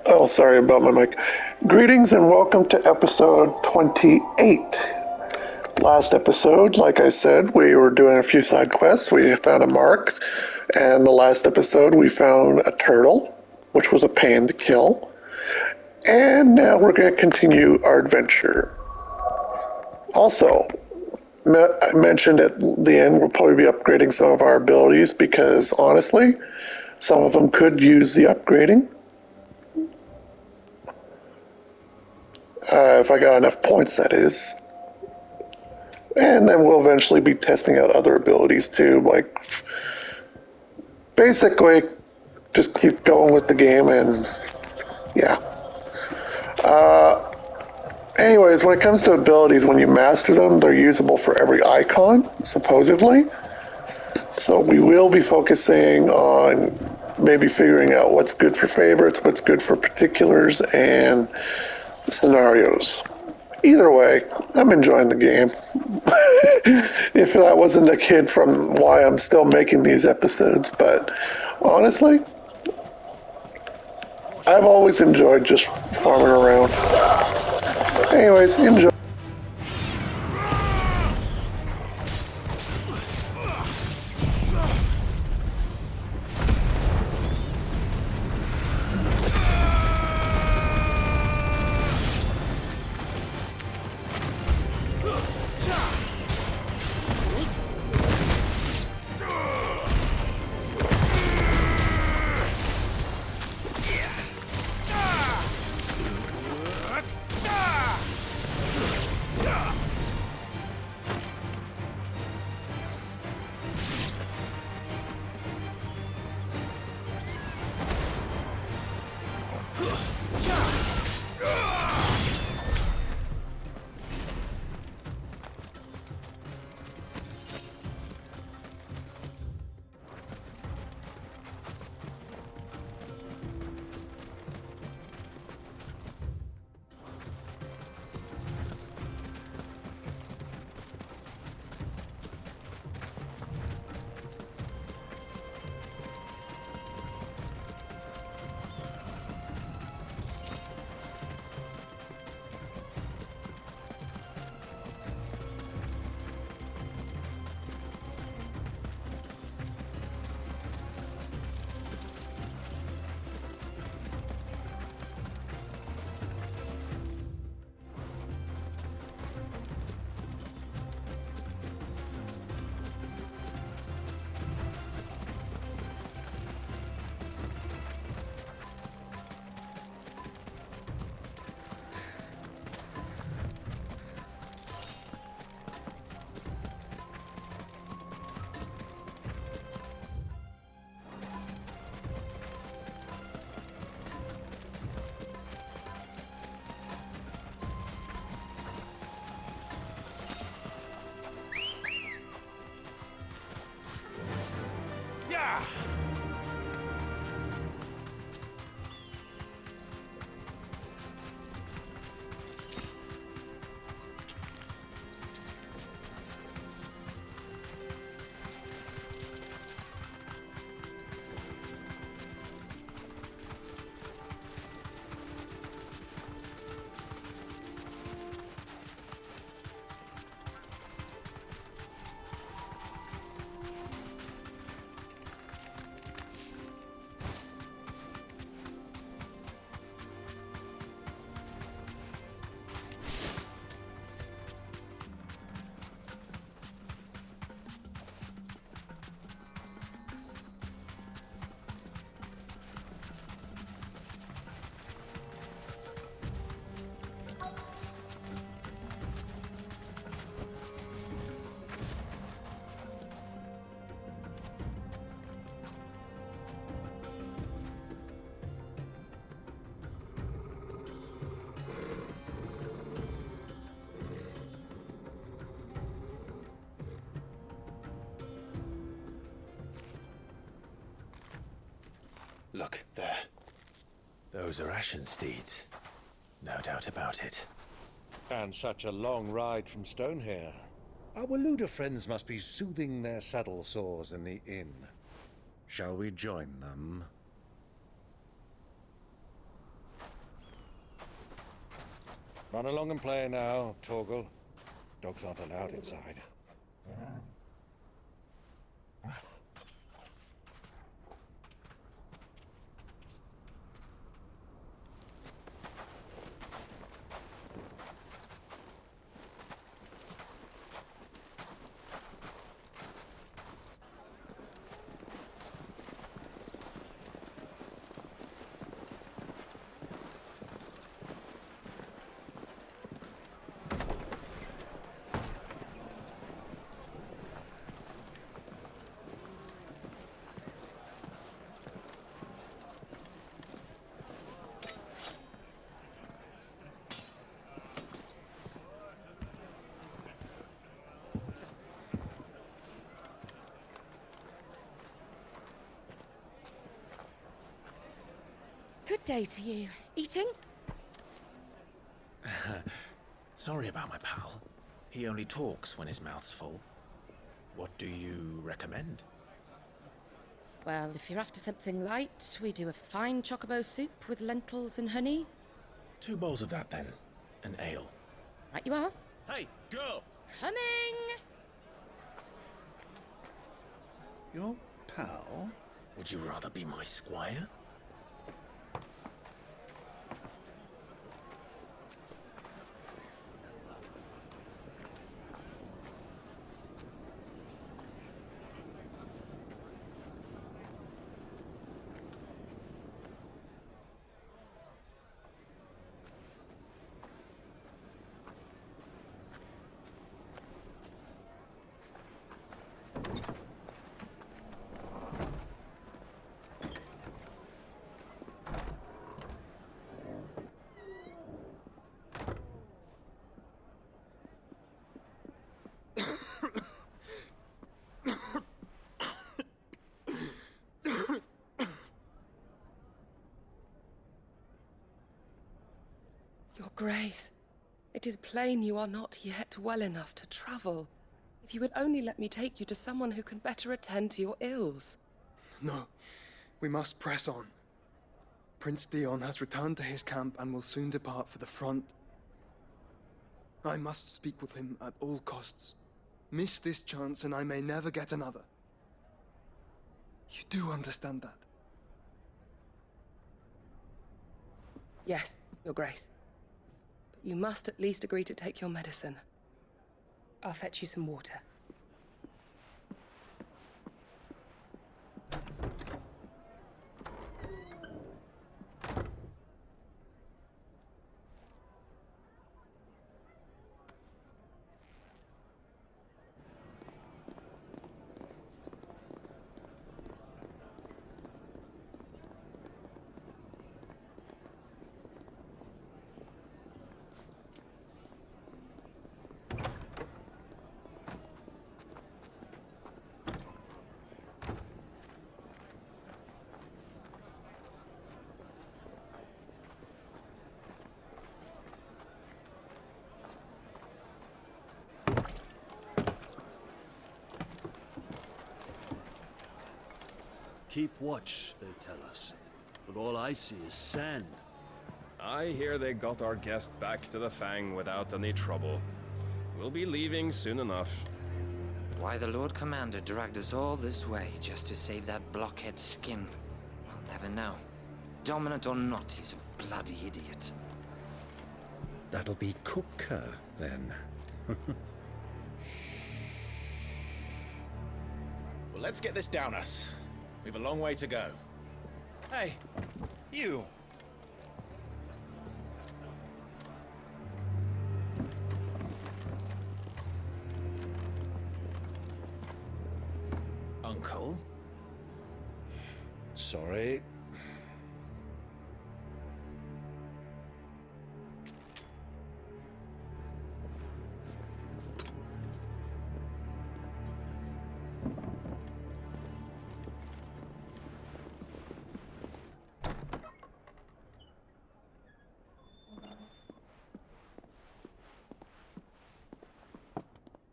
Oh, sorry about my mic. Greetings and welcome to episode 28. Last episode, like I said, we were doing a few side quests. We found a mark, and the last episode we found a turtle, which was a pain to kill. And now we're going to continue our adventure. Also, I mentioned at the end we'll probably be upgrading some of our abilities because honestly, some of them could use the upgrading. If I got enough points, that is. And then we'll eventually be testing out other abilities too, like basically just keep going with the game and yeah. Anyways, when it comes to abilities, when you master them, they're usable for every icon, supposedly. So we will be focusing on maybe figuring out what's good for favorites, what's good for particulars, and scenarios. Either way, I'm enjoying the game. If that wasn't a hint from why I'm still making these episodes, but honestly, I've always enjoyed just farming around. Anyways, enjoy. Look, there. Those are ashen steeds. No doubt about it. And such a long ride from Stonehare. Our Waluda friends must be soothing their saddle sores in the inn. Shall we join them? Run along and play now, Torgal. Dogs aren't allowed inside. Good day to you. Eating? Sorry about my pal. He only talks when his mouth's full. What do you recommend? Well, if you're after something light, we do a fine chocobo soup with lentils and honey. 2 bowls of that, then. An ale. Right you are. Hey, girl! Coming! Your pal? Would you rather be my squire? Your Grace, it is plain you are not yet well enough to travel. If you would only let me take you to someone who can better attend to your ills. No, we must press on. Prince Dion has returned to his camp and will soon depart for the front. I must speak with him at all costs. Miss this chance and I may never get another. You do understand that? Yes, Your Grace. But you must at least agree to take your medicine. I'll fetch you some water. Keep watch, they tell us. But all I see is sand. I hear they got our guest back to the Fang without any trouble. We'll be leaving soon enough. Why the Lord Commander dragged us all this way just to save that blockhead's skin, I'll never know. Dominant or not, he's a bloody idiot. That'll be Cooker, then. Well, let's get this down us. We've a long way to go. Hey, you! Uncle? Sorry.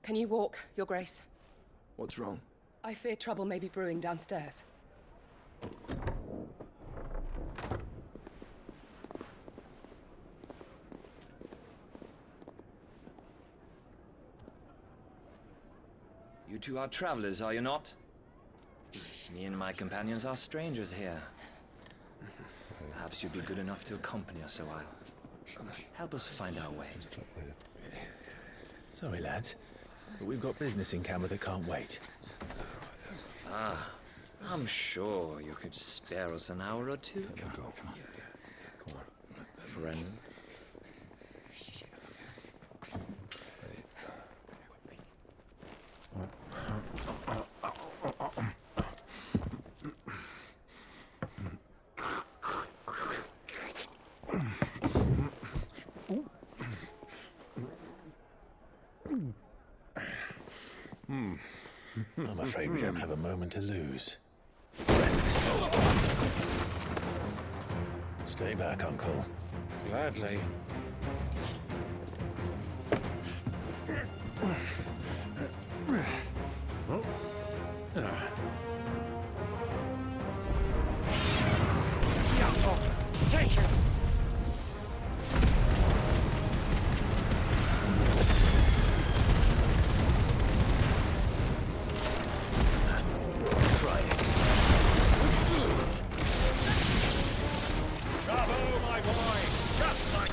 Can you walk, Your Grace? What's wrong? I fear trouble may be brewing downstairs. You two are travelers, are you not? Me and my companions are strangers here. Perhaps you'd be good enough to accompany us a while. Help us find our way. Sorry, lads, but we've got business in camera that can't wait. Ah, I'm sure you could spare us an hour or two. Come on. Friend. I'm afraid we don't have a moment to lose. Friend. Stay back, Uncle. Gladly. Take it! Try it. Bravo, my boy! Just like...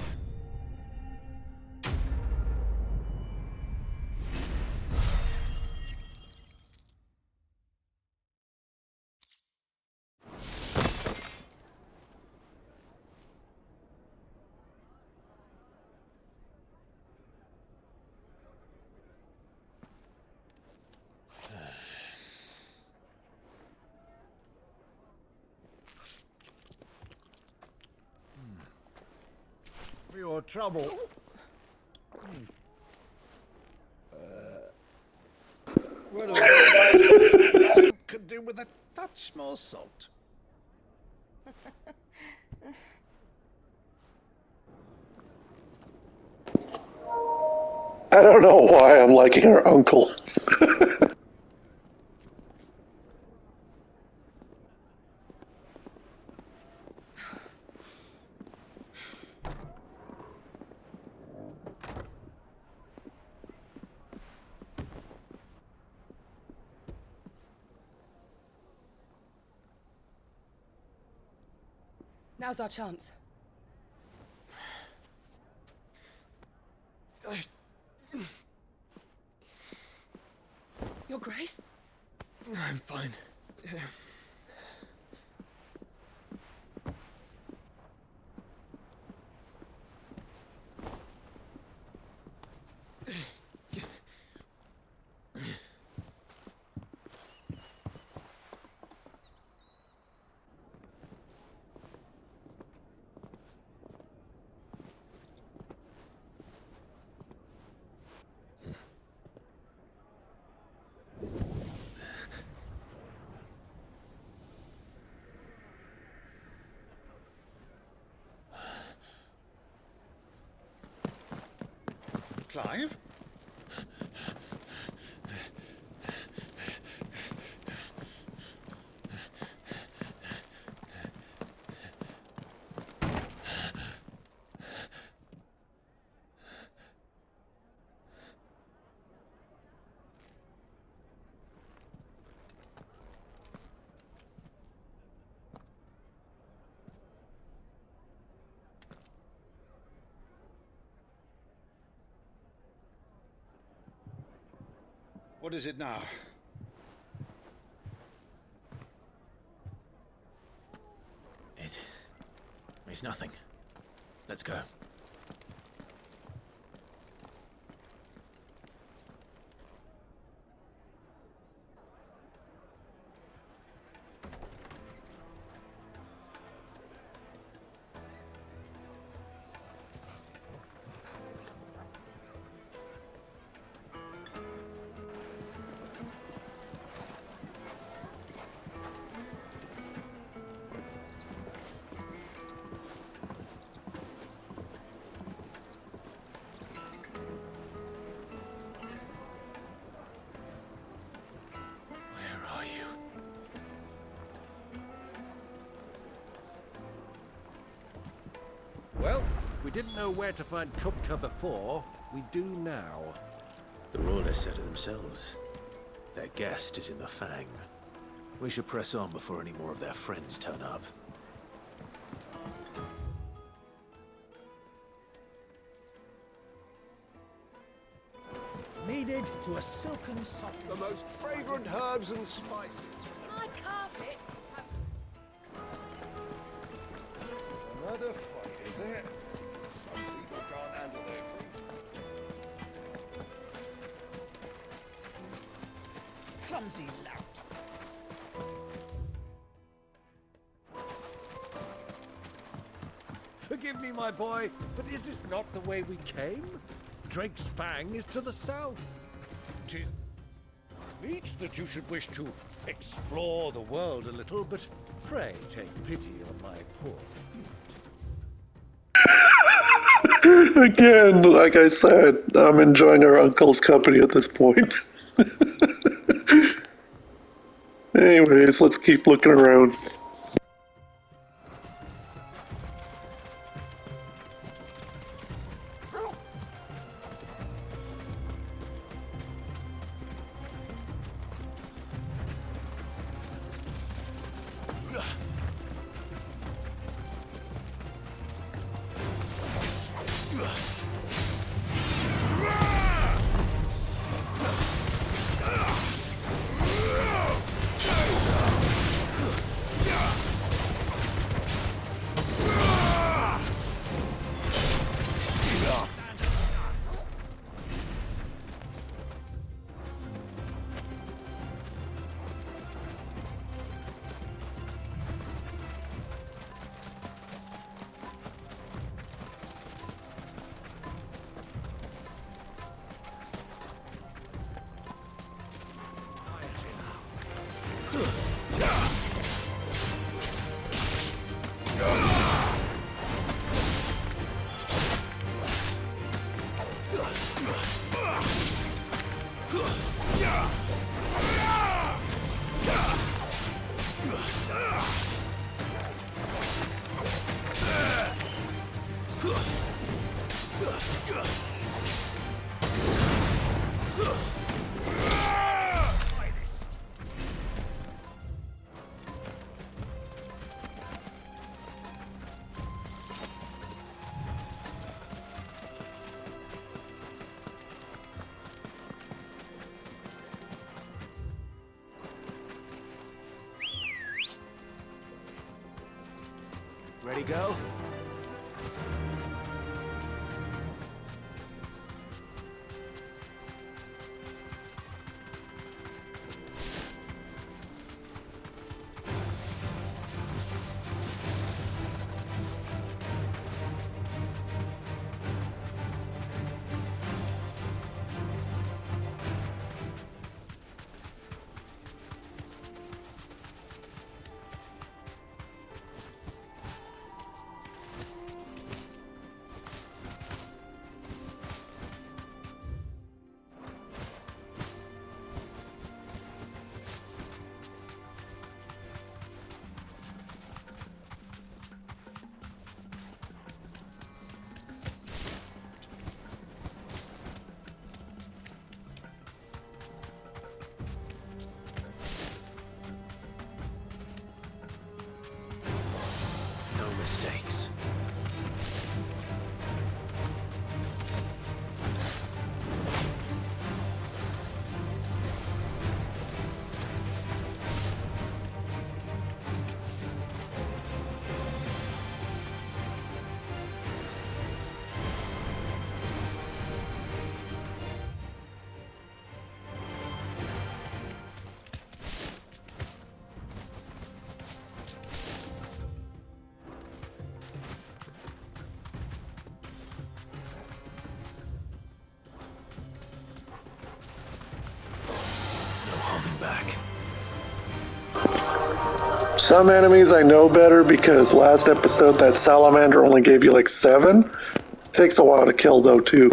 For your trouble. Well, soup could do with a touch more salt. I don't know why I'm liking her uncle. Now's our chance. Your Grace? I'm fine. Clive? What is it now? It's nothing. Let's go. Well, we didn't know where to find Kupka before. We do now. The royalists said it themselves. Their guest is in the Fang. We should press on before any more of their friends turn up. Kneaded to a silken softness. The most fragrant herbs and spices. My carpets have... Another fight, is it? Some people can't handle their grief. Clumsy lout. Forgive me, my boy, but is this not the way we came? Drake's Fang is to the south. 'Tis meet that you should wish to explore the world a little, but pray take pity on my poor feet. Again, like I said, I'm enjoying our uncle's company at this point. Anyways, let's keep looking around. Ready, go? Mistakes. Back. Some enemies I know better because last episode that salamander only gave you like 7. Takes a while to kill though too.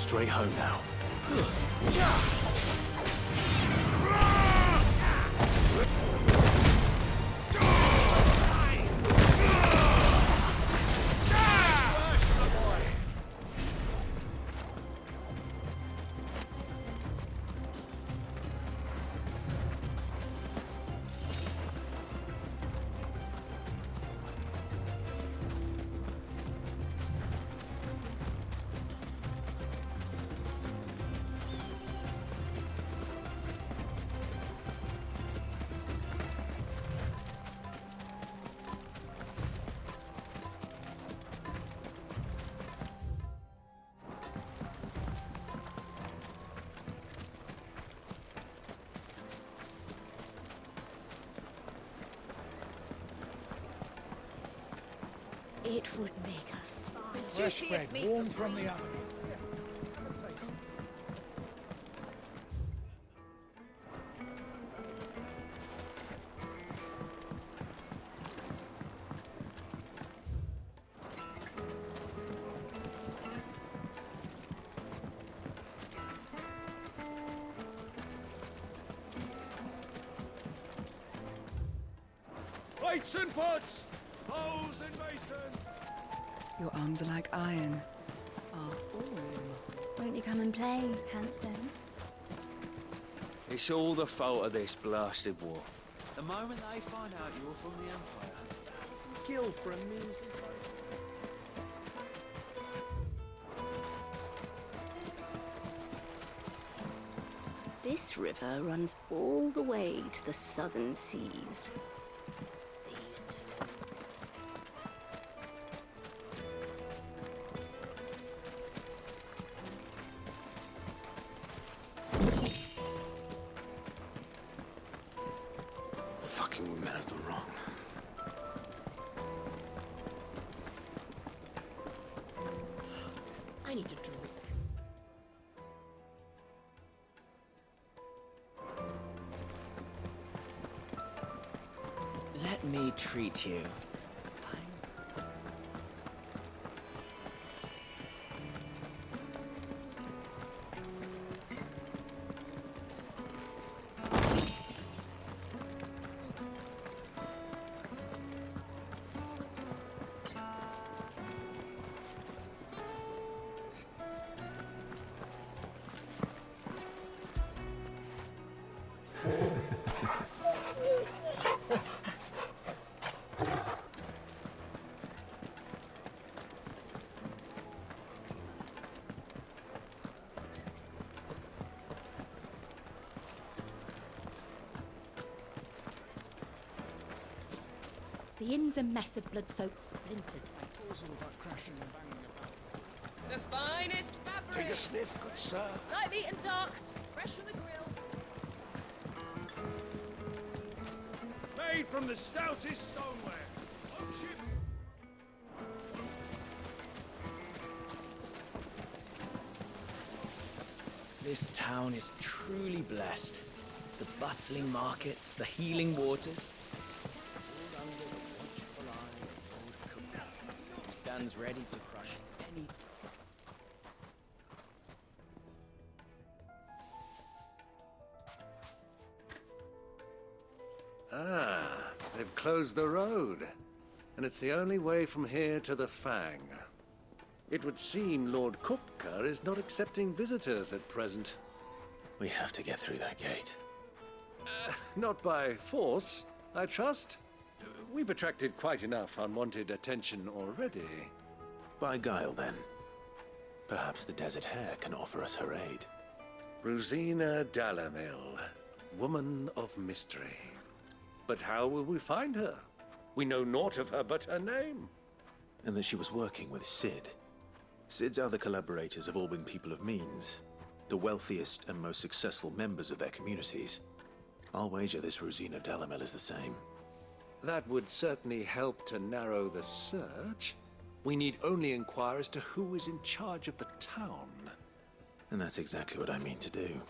straight home now. It would make a fine Fresh bread, warm from the oven. Plates and pots! Bowls and basins! Your arms are like iron. Are all your muscles. Won't you come and play, handsome? It's all the fault of this blasted war. The moment they find out you're from the Empire, kill for a measly price. This river runs all the way to the southern seas. They used to live. Fucking men of the wrong. I need to drink. Let me treat you. The inn's a mess of blood-soaked splinters. It's all about crashing and banging about. The finest fabric! Take a sniff, good sir. Light meat and dark, fresh from the grill. Made from the stoutest stoneware. On ship. This town is truly blessed. The bustling markets, the healing waters. All under the watchful eye of old Cook, who stands ready to crush anything. Ah, they've closed the road. And it's the only way from here to the Fang. It would seem Lord Kupka is not accepting visitors at present. We have to get through that gate. Not by force, I trust. We've attracted quite enough unwanted attention already. By guile, then. Perhaps the Desert Hare can offer us her aid. Ruzena Dalimil, woman of mystery. But how will we find her? We know naught of her but her name. And that she was working with Cid. Cid's other collaborators have all been people of means, the wealthiest and most successful members of their communities. I'll wager this Ruzena Dalimil is the same. That would certainly help to narrow the search. We need only inquire as to who is in charge of the town. And that's exactly what I mean to do.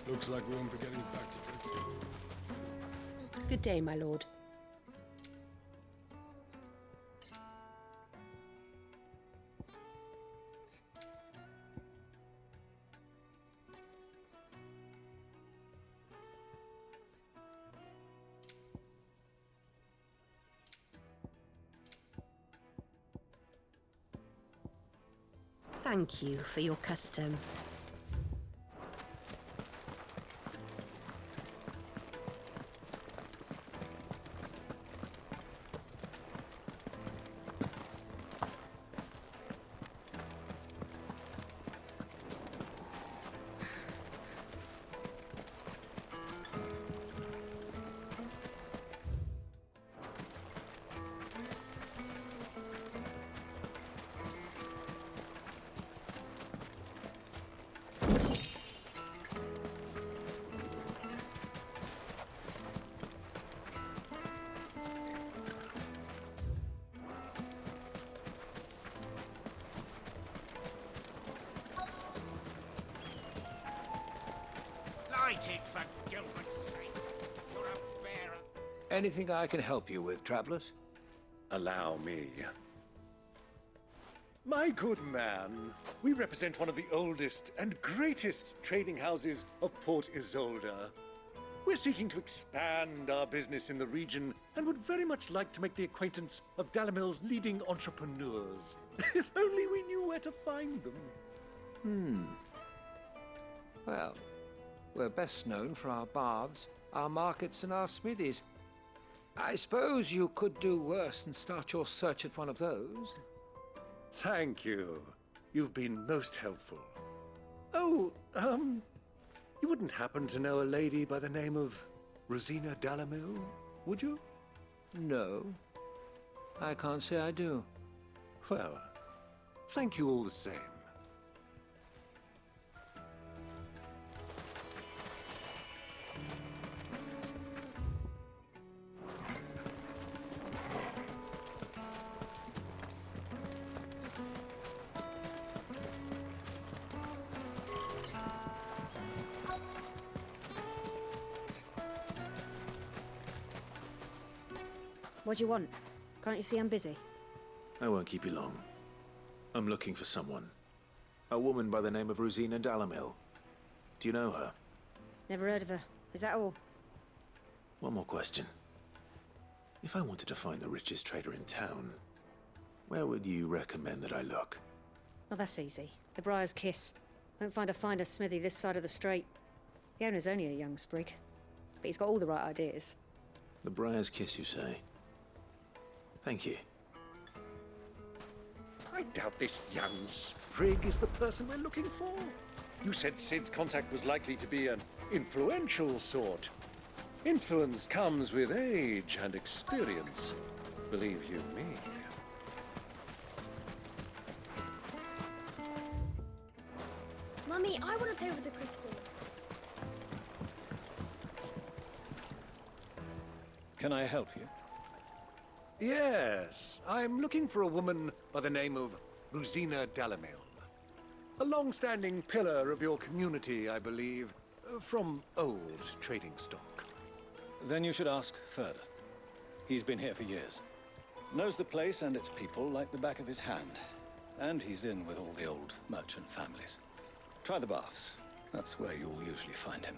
Looks like we won't be getting back to Driftwood. Good day, my lord. thank you for your custom. For Gilbert's sake. You're a bearer. Anything I can help you with, travelers? Allow me. My good man, we represent one of the oldest and greatest trading houses of Port Isolde. We're seeking to expand our business in the region and would very much like to make the acquaintance of Dalimil's leading entrepreneurs. If only we knew where to find them. Well, we're best known for our baths, our markets, and our smithies. I suppose you could do worse than start your search at one of those. Thank you. You've been most helpful. Oh, you wouldn't happen to know a lady by the name of Ruzena Dalimil, would you? No, I can't say I do. Well, thank you all the same. What do you want? Can't you see I'm busy? I won't keep you long. I'm looking for someone. A woman by the name of Ruzena Dalimil. Do you know her? Never heard of her. Is that all? One more question. If I wanted to find the richest trader in town, where would you recommend that I look? Oh, that's easy. The Briar's Kiss. Won't find a finer smithy this side of the strait. The owner's only a young sprig, but he's got all the right ideas. The Briar's Kiss, you say? Thank you. I doubt this young sprig is the person we're looking for. You said Sid's contact was likely to be an influential sort. Influence comes with age and experience, believe you me. Mummy, I want to play with the crystal. Can I help you? Yes, I'm looking for a woman by the name of Ruzena Dalimil. A long-standing pillar of your community, I believe, from old trading stock. Then you should ask Hare. He's been here for years. Knows the place and its people like the back of his hand. And he's in with all the old merchant families. Try the baths. That's where you'll usually find him.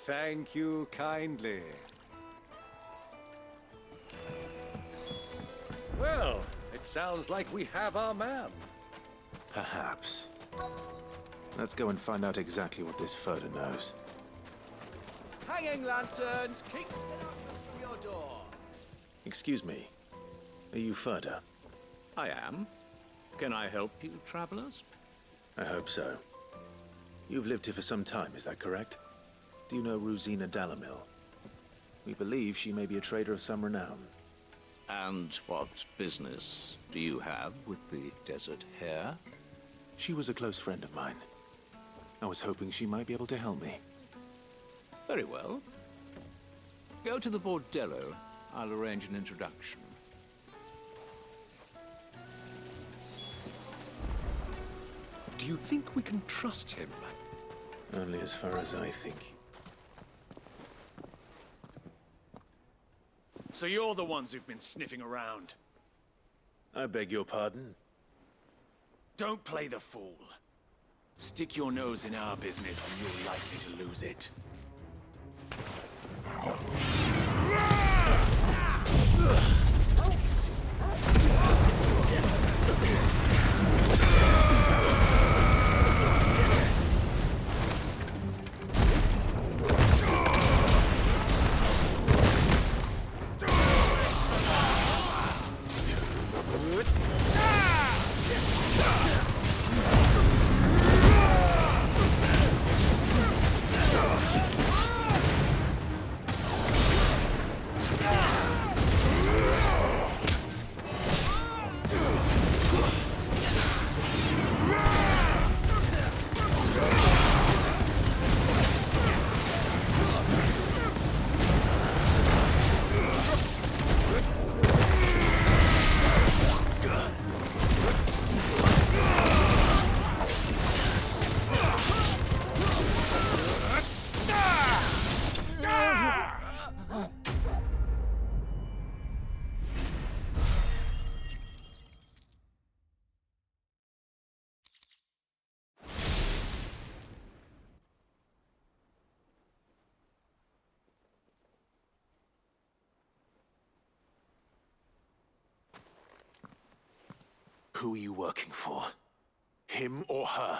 Thank you kindly. Well, it sounds like we have our man. Perhaps. Let's go and find out exactly what this Hare knows. Hanging lanterns, keep it up from your door. Excuse me. Are you Hare? I am. Can I help you, travelers? I hope so. You've lived here for some time, is that correct? Do you know Ruzena Dalimil? We believe she may be a trader of some renown. And what business do you have with the Desert Hare? She was a close friend of mine. I was hoping she might be able to help me. Very well. Go to the bordello. I'll arrange an introduction. Do you think we can trust him? Only as far as I think. So you're the ones who've been sniffing around? I beg your pardon? Don't play the fool. Stick your nose in our business and you're likely to lose it. Who are you working for? Him or her?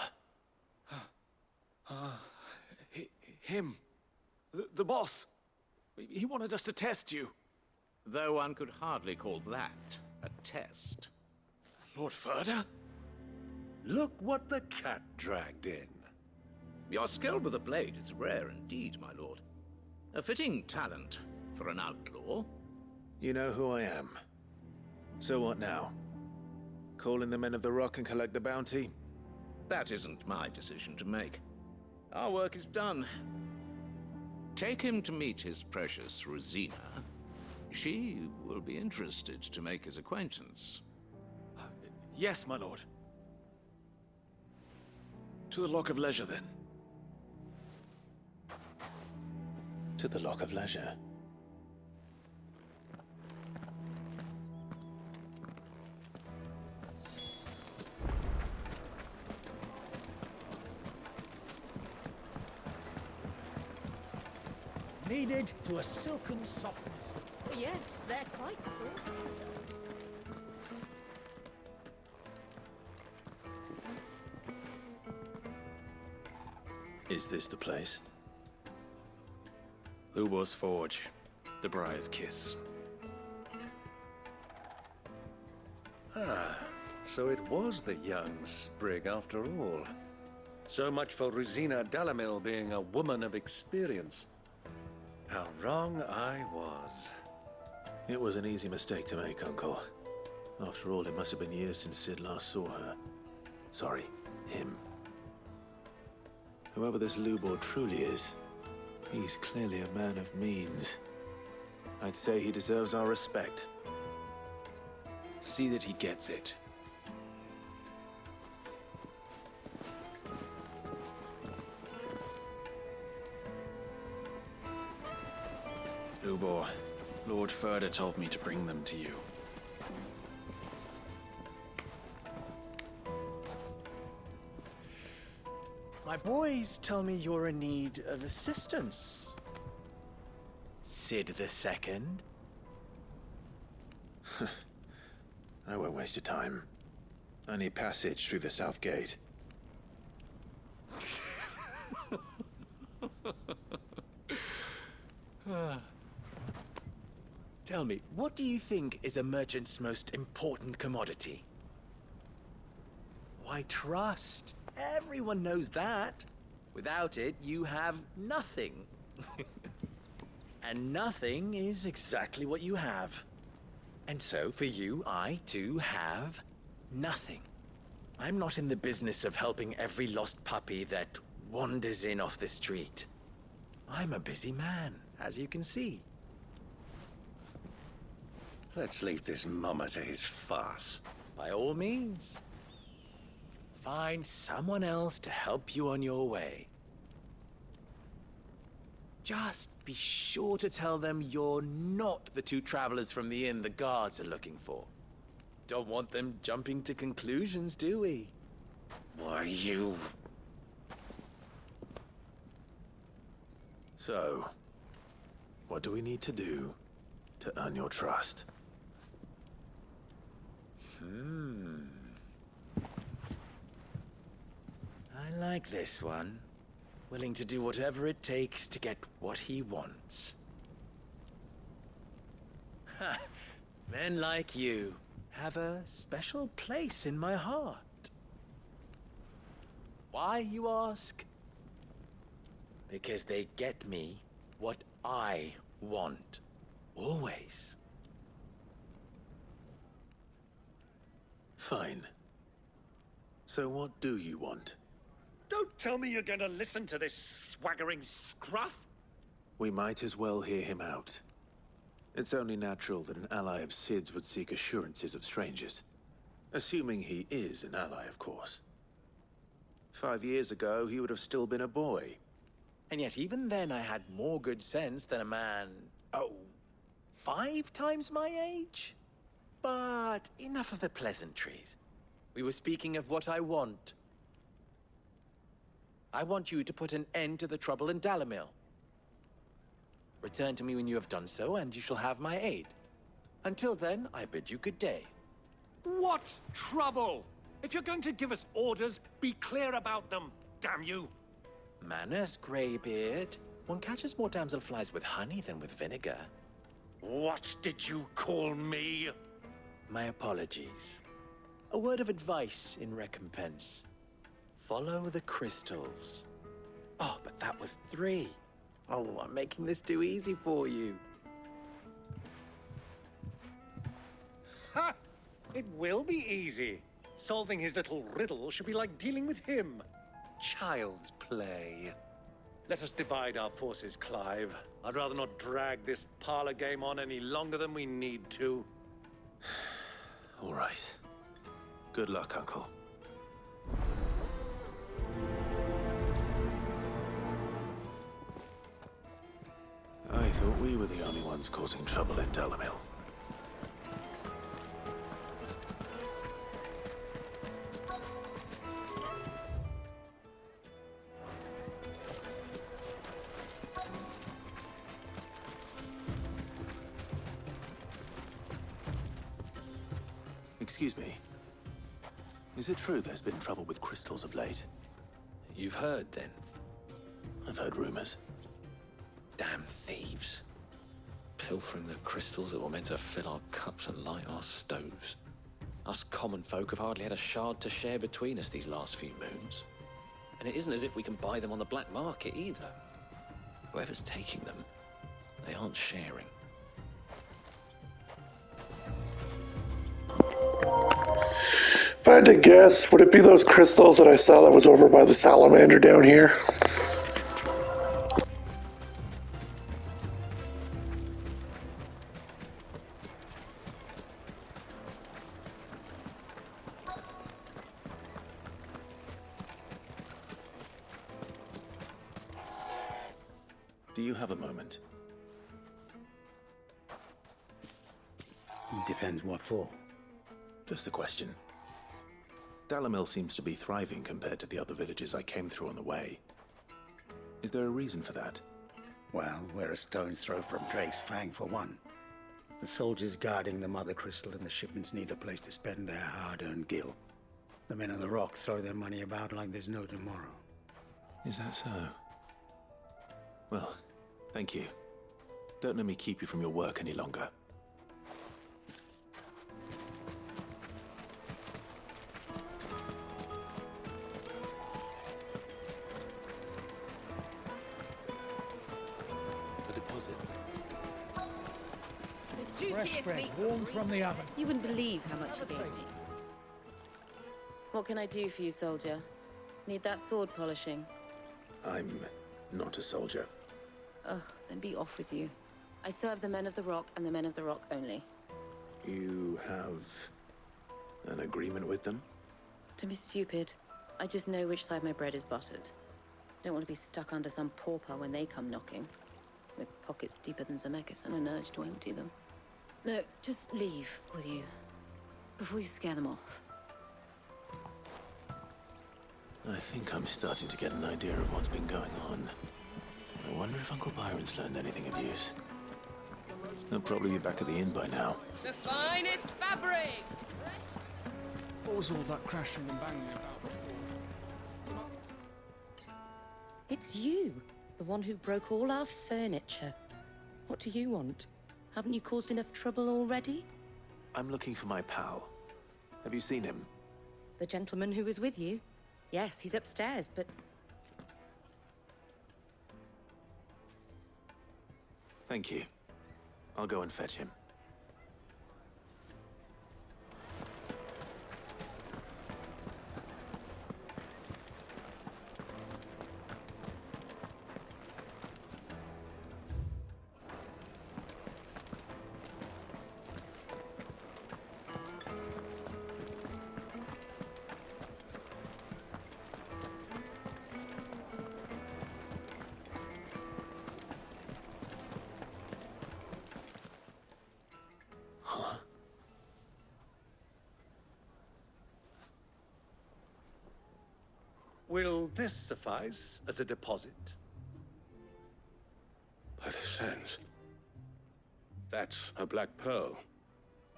Him. The boss. He wanted us to test you. Though one could hardly call that a test. Lord Furder? Look what the cat dragged in. Your skill with the blade is rare indeed, my lord. A fitting talent for an outlaw. You know who I am. So what now? Call in the Men of the Rock and collect the bounty? That isn't my decision to make. Our work is done. Take him to meet his precious Ruzena. She will be interested to make his acquaintance. Yes, my lord. To the Lock of Leisure, then. To the Lock of Leisure. Kneaded to a silken softness. Yes, they're quite salty. Is this the place? Lubor's Forge. The Briar's Kiss. Ah, so it was the young sprig after all. So much for Ruzena Dalimil being a woman of experience. How wrong I was. It was an easy mistake to make, Uncle. After all, it must have been years since Sid last saw her. Sorry, him. Whoever this Lubor truly is, he's clearly a man of means. I'd say he deserves our respect. See that he gets it. Lubor, Lord Furder told me to bring them to you. My boys tell me you're in need of assistance. Sid the Second? I won't waste your time. I need passage through the south gate. Tell me, what do you think is a merchant's most important commodity? Why, trust. Everyone knows that. Without it, you have nothing. And nothing is exactly what you have. And so, for you, I, too, have nothing. I'm not in the business of helping every lost puppy that wanders in off the street. I'm a busy man, as you can see. Let's leave this mummer to his farce. By all means. Find someone else to help you on your way. Just be sure to tell them you're not the two travelers from the inn the guards are looking for. Don't want them jumping to conclusions, do we? Why, you... So, what do we need to do to earn your trust? I like this one. Willing to do whatever it takes to get what he wants. Ha! Men like you have a special place in my heart. Why, you ask? Because they get me what I want. Always. Fine. So what do you want? Don't tell me you're going to listen to this swaggering scruff! We might as well hear him out. It's only natural that an ally of Sid's would seek assurances of strangers. Assuming he is an ally, of course. 5 years ago, he would have still been a boy. And yet even then I had more good sense than a man, 5 times my age? But enough of the pleasantries. We were speaking of what I want. I want you to put an end to the trouble in Dalimil. Return to me when you have done so, and you shall have my aid. Until then, I bid you good day. What trouble? If you're going to give us orders, be clear about them, damn you! Manners, Greybeard. One catches more damselflies with honey than with vinegar. What did you call me? My apologies. A word of advice in recompense. Follow the crystals. Oh, but that was 3. Oh, I'm making this too easy for you. Ha! It will be easy. Solving his little riddle should be like dealing with him. Child's play. Let us divide our forces, Clive. I'd rather not drag this parlor game on any longer than we need to. All right. Good luck, Uncle. I thought we were the only ones causing trouble in Dalimil. Excuse me. Is it true there's been trouble with crystals of late? You've heard, then? I've heard rumors. Damn thieves. Pilfering the crystals that were meant to fill our cups and light our stoves. Us common folk have hardly had a shard to share between us these last few moons. And it isn't as if we can buy them on the black market either. Whoever's taking them, they aren't sharing. If I had to guess, would it be those crystals that I saw that was over by the salamander down here? Do you have a moment? Depends what for. Just a question. Dalimil seems to be thriving compared to the other villages I came through on the way. Is there a reason for that? Well, we're a stone's throw from Drake's Fang for one. The soldiers guarding the Mother Crystal and the shipments need a place to spend their hard-earned gil. The men of the Rock throw their money about like there's no tomorrow. Is that so? Well, thank you. Don't let me keep you from your work any longer. Fresh bread, warm from the oven. You wouldn't believe how much you gave me. What can I do for you, soldier? Need that sword polishing? I'm not a soldier. Ugh, then be off with you. I serve the men of the Rock and the men of the Rock only. You have an agreement with them? Don't be stupid. I just know which side my bread is buttered. Don't want to be stuck under some pauper when they come knocking. With pockets deeper than Zemeckis and an urge to empty them. No, just leave, will you? Before you scare them off. I think I'm starting to get an idea of what's been going on. I wonder if Uncle Byron's learned anything of use. He'll probably be back at the inn by now. The finest fabrics! What was all that crashing and banging about before? It's you, the one who broke all our furniture. What do you want? Haven't you caused enough trouble already? I'm looking for my pal. Have you seen him? The gentleman who was with you? Yes, he's upstairs, but... Thank you. I'll go and fetch him. Will this suffice as a deposit? By the sands. That's a black pearl.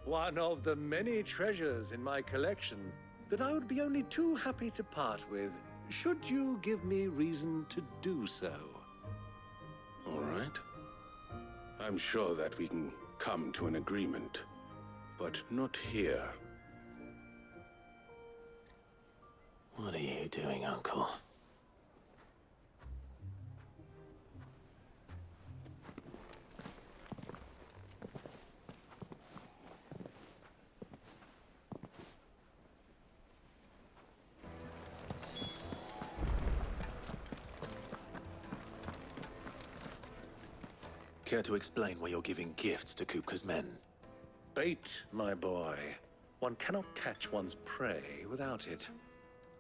One of the many treasures in my collection that I would be only too happy to part with, should you give me reason to do so. All right. I'm sure that we can come to an agreement, but not here. What are you doing, Uncle? Care to explain why you're giving gifts to Kupka's men? Bait, my boy. One cannot catch one's prey without it.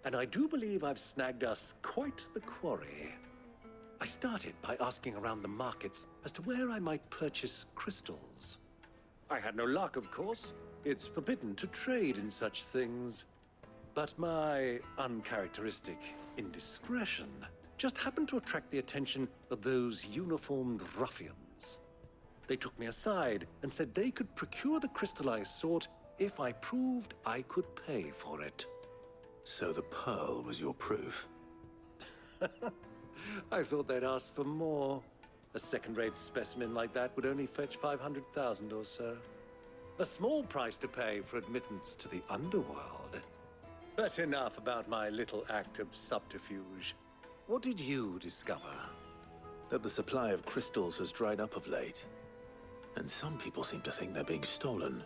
And I do believe I've snagged us quite the quarry. I started by asking around the markets as to where I might purchase crystals. I had no luck, of course. It's forbidden to trade in such things. But my uncharacteristic indiscretion just happened to attract the attention of those uniformed ruffians. They took me aside and said they could procure the crystal I sought if I proved I could pay for it. So the pearl was your proof? I thought they'd ask for more. A second-rate specimen like that would only fetch 500,000 or so. A small price to pay for admittance to the underworld. But enough about my little act of subterfuge. What did you discover? That the supply of crystals has dried up of late. And some people seem to think they're being stolen.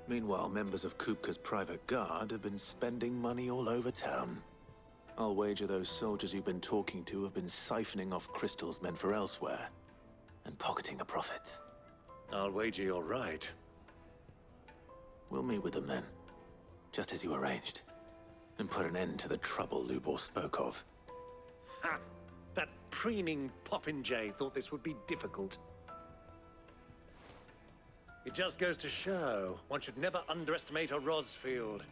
Meanwhile, members of Kupka's private guard have been spending money all over town. I'll wager those soldiers you've been talking to have been siphoning off crystals meant for elsewhere, and pocketing the profits. I'll wager you're right. We'll meet with them then, just as you arranged, and put an end to the trouble Lubor spoke of. Ha! That preening popinjay thought this would be difficult. It just goes to show, one should never underestimate a Rosfield.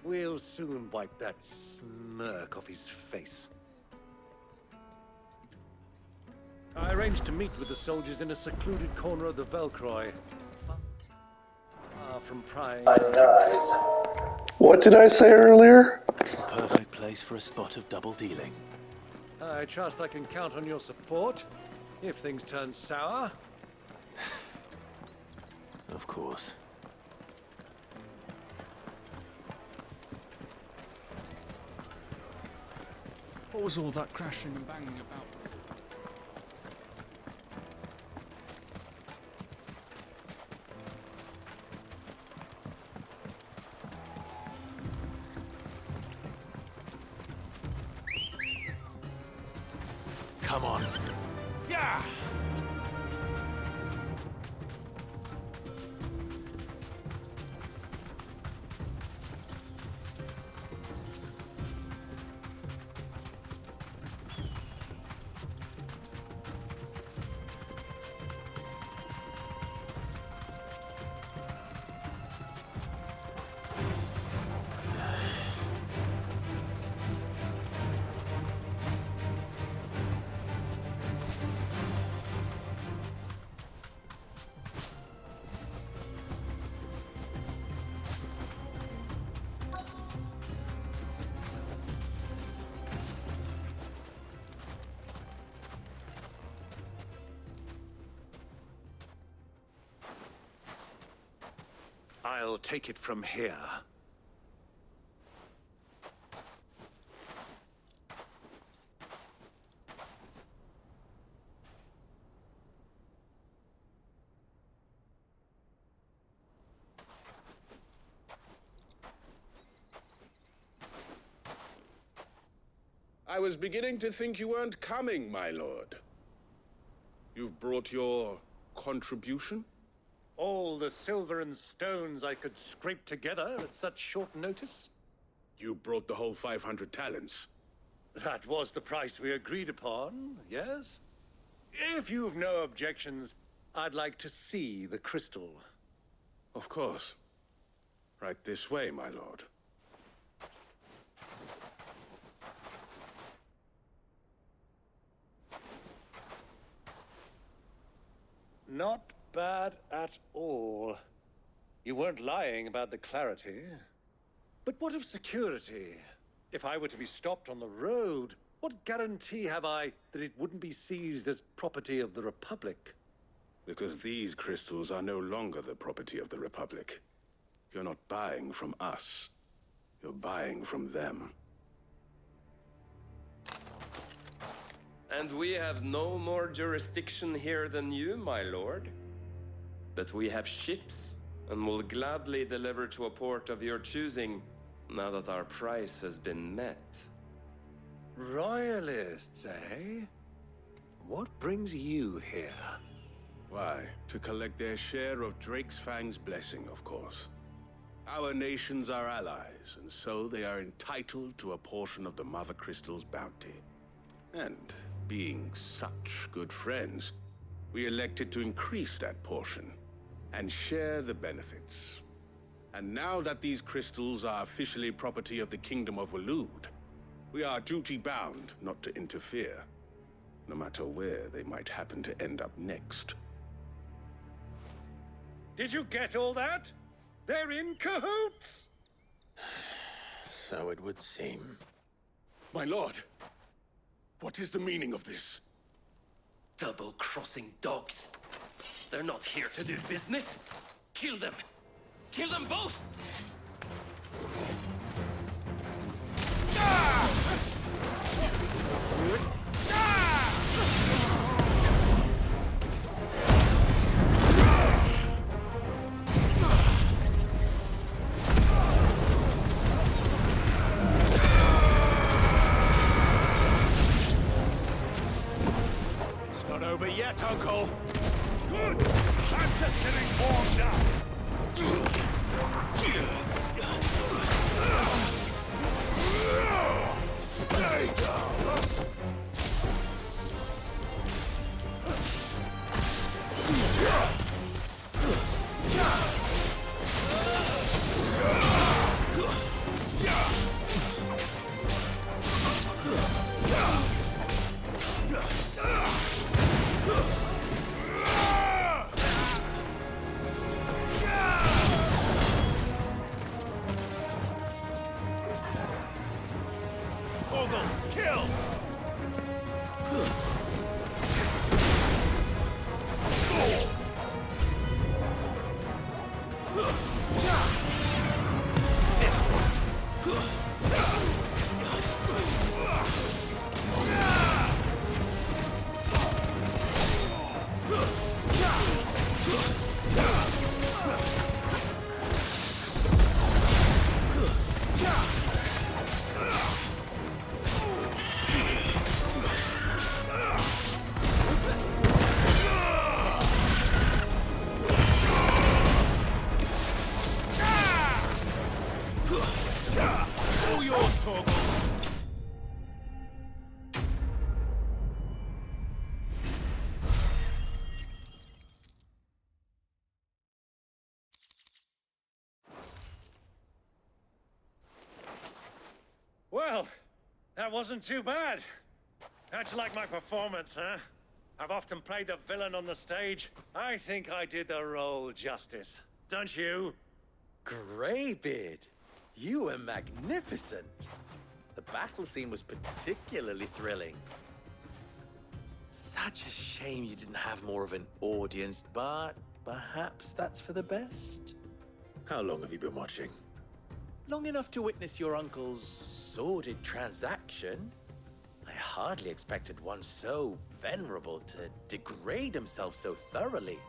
We'll soon wipe that smirk off his face. I arranged to meet with the soldiers in a secluded corner of the Velcroy, far from prying. What did I say earlier? Perfect place for a spot of double dealing. I trust I can count on your support, if things turn sour. Of course. What was all that crashing and banging about? Come on. Yeah! I'll take it from here. I was beginning to think you weren't coming, my lord. You've brought your contribution? All the silver and stones I could scrape together at such short notice? You brought the whole 500 talents. That was the price we agreed upon, yes? If you've no objections, I'd like to see the crystal. Of course. Right this way, my lord. Not bad at all. You weren't lying about the clarity. But what of security? If I were to be stopped on the road, what guarantee have I that it wouldn't be seized as property of the Republic? Because these crystals are no longer the property of the Republic. You're not buying from us. You're buying from them. And we have no more jurisdiction here than you, my lord. But we have ships, and will gladly deliver to a port of your choosing, now that our price has been met. Royalists, eh? What brings you here? Why, to collect their share of Drake's Fang's blessing, of course. Our nations are allies, and so they are entitled to a portion of the Mother Crystal's bounty. And being such good friends, we elected to increase that portion and share the benefits. And now that these crystals are officially property of the Kingdom of Waloed, we are duty-bound not to interfere, no matter where they might happen to end up next. Did you get all that? They're in cahoots! So it would seem. My lord, what is the meaning of this? Double-crossing dogs. They're not here to do business. Kill them! Kill them both! It's not over yet, Uncle. Good! I'm just getting warmed up. Stay down! Torgal, kill! This all yours, Torgal! Well, that wasn't too bad. How'd you like my performance, huh? I've often played the villain on the stage. I think I did the role justice. Don't you? Greybeard, you were magnificent. The battle scene was particularly thrilling. Such a shame you didn't have more of an audience, but perhaps that's for the best. How long have you been watching? Long enough to witness your uncle's sordid transaction. I hardly expected one so venerable to degrade himself so thoroughly,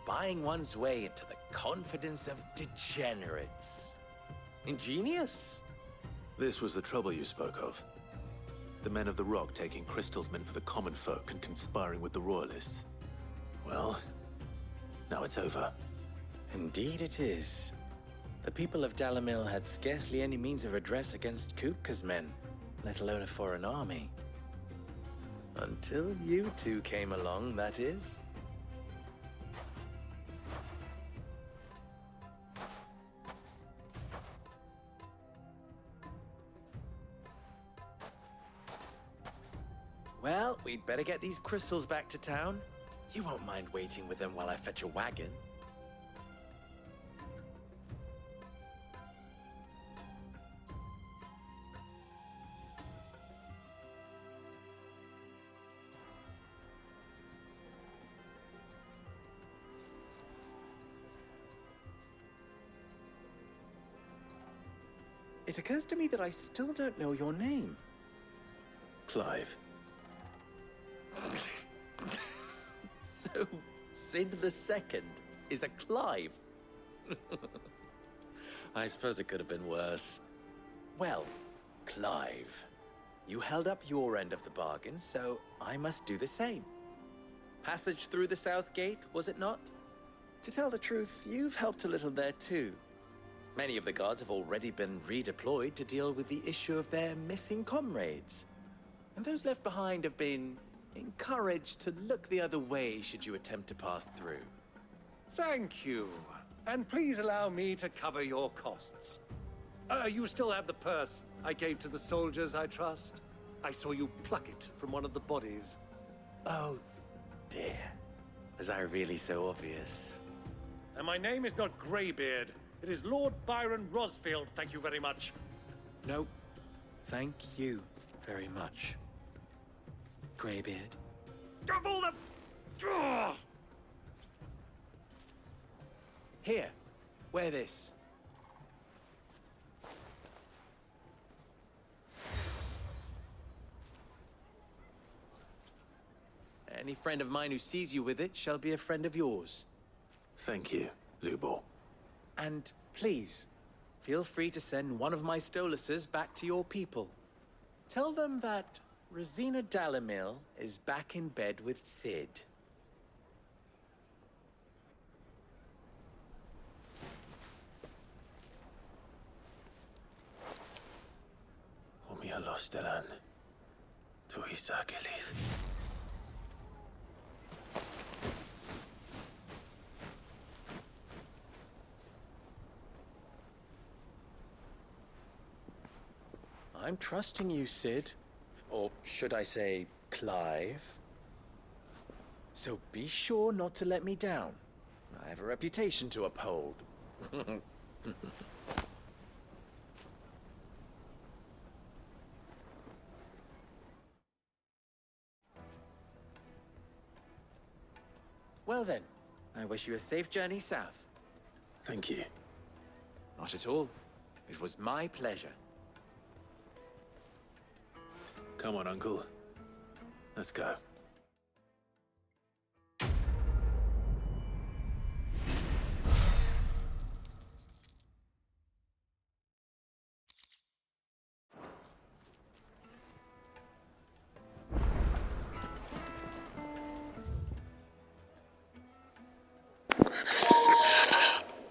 buying one's way into the confidence of degenerates. Ingenious. This was the trouble you spoke of. The men of the Rock taking crystals meant for the common folk and conspiring with the royalists. Well, now it's over. Indeed it is. The people of Dalimil had scarcely any means of redress against Kupka's men, let alone a foreign army. Until you two came along, that is. Well, we'd better get these crystals back to town. You won't mind waiting with them while I fetch a wagon. it occurs to me that I still don't know your name. Clive. So, Sid the Second is a Clive? I suppose it could have been worse. Well, Clive, you held up your end of the bargain, so I must do the same. Passage through the South Gate, was it not? To tell the truth, you've helped a little there too. Many of the guards have already been redeployed to deal with the issue of their missing comrades. And those left behind have been encouraged to look the other way should you attempt to pass through. Thank you. And please allow me to cover your costs. You still have the purse I gave to the soldiers, I trust? I saw you pluck it from one of the bodies. Oh, dear. Was I really so obvious? And my name is not Greybeard. It is Lord Byron Rosfield, thank you very much. No, thank you very much, Greybeard. Of all the... Ugh! Here, wear this. Any friend of mine who sees you with it shall be a friend of yours. Thank you, Lubor. And please, feel free to send one of my Stoluses back to your people. Tell them that Ruzena Dalimil is back in bed with Sid. Umia lostelan. Tu isakelis. I'm trusting you, Sid. Or should I say, Clive? So be sure not to let me down. I have a reputation to uphold. Well then, I wish you a safe journey south. Thank you. Not at all. It was my pleasure. Come on, Uncle. Let's go.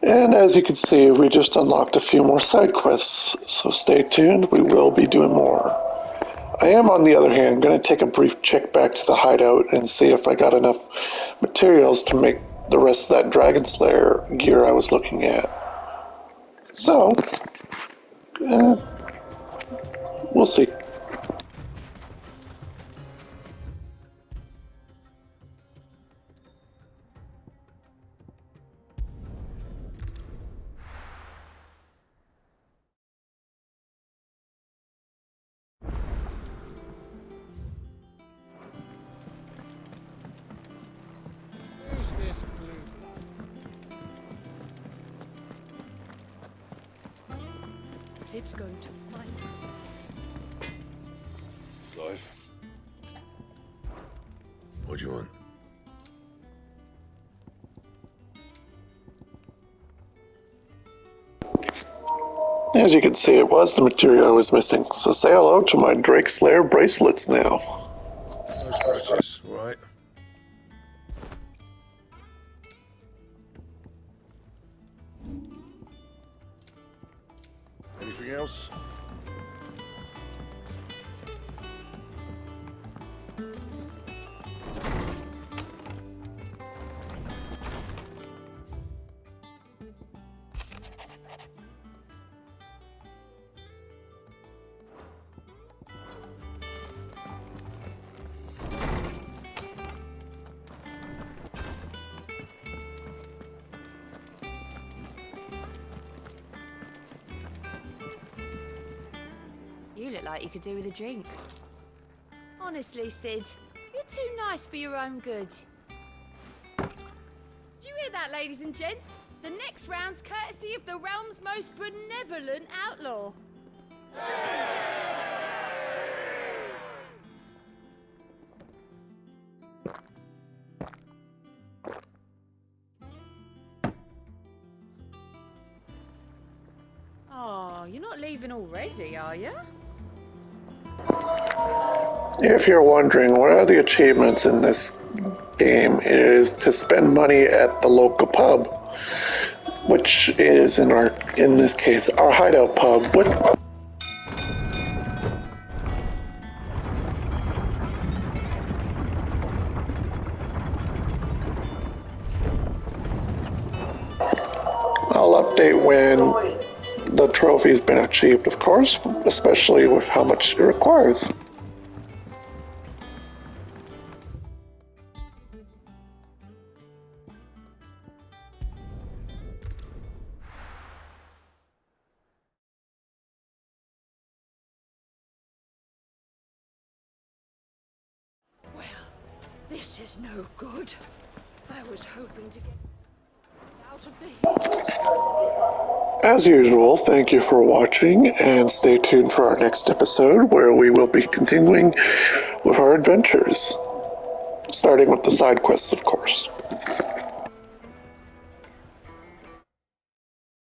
And as you can see, we just unlocked a few more side quests, so stay tuned, we will be doing more. I am, on the other hand, going to take a brief check back to the hideout and see if I got enough materials to make the rest of that Dragon Slayer gear I was looking at. So, we'll see. Who's this blue blood? Sid's going to find her. Clive? What do you want? As you can see, it was the material I was missing, so say hello to my Drake Slayer bracelets now. No scratches, all right? Anything else? You look like you could do with a drink. Honestly, Sid, you're too nice for your own good. Do you hear that, ladies and gents? The next round's courtesy of the realm's most benevolent outlaw. not leaving already, are you? If you're wondering, one of the achievements in this game is to spend money at the local pub, which is in this case, our hideout pub. I'll update when the trophy's been achieved, of course, especially with how much it requires. This is no good. I was hoping to get out of the heat. As usual, thank you for watching, and stay tuned for our next episode, where we will be continuing with our adventures, starting with the side quests, of course.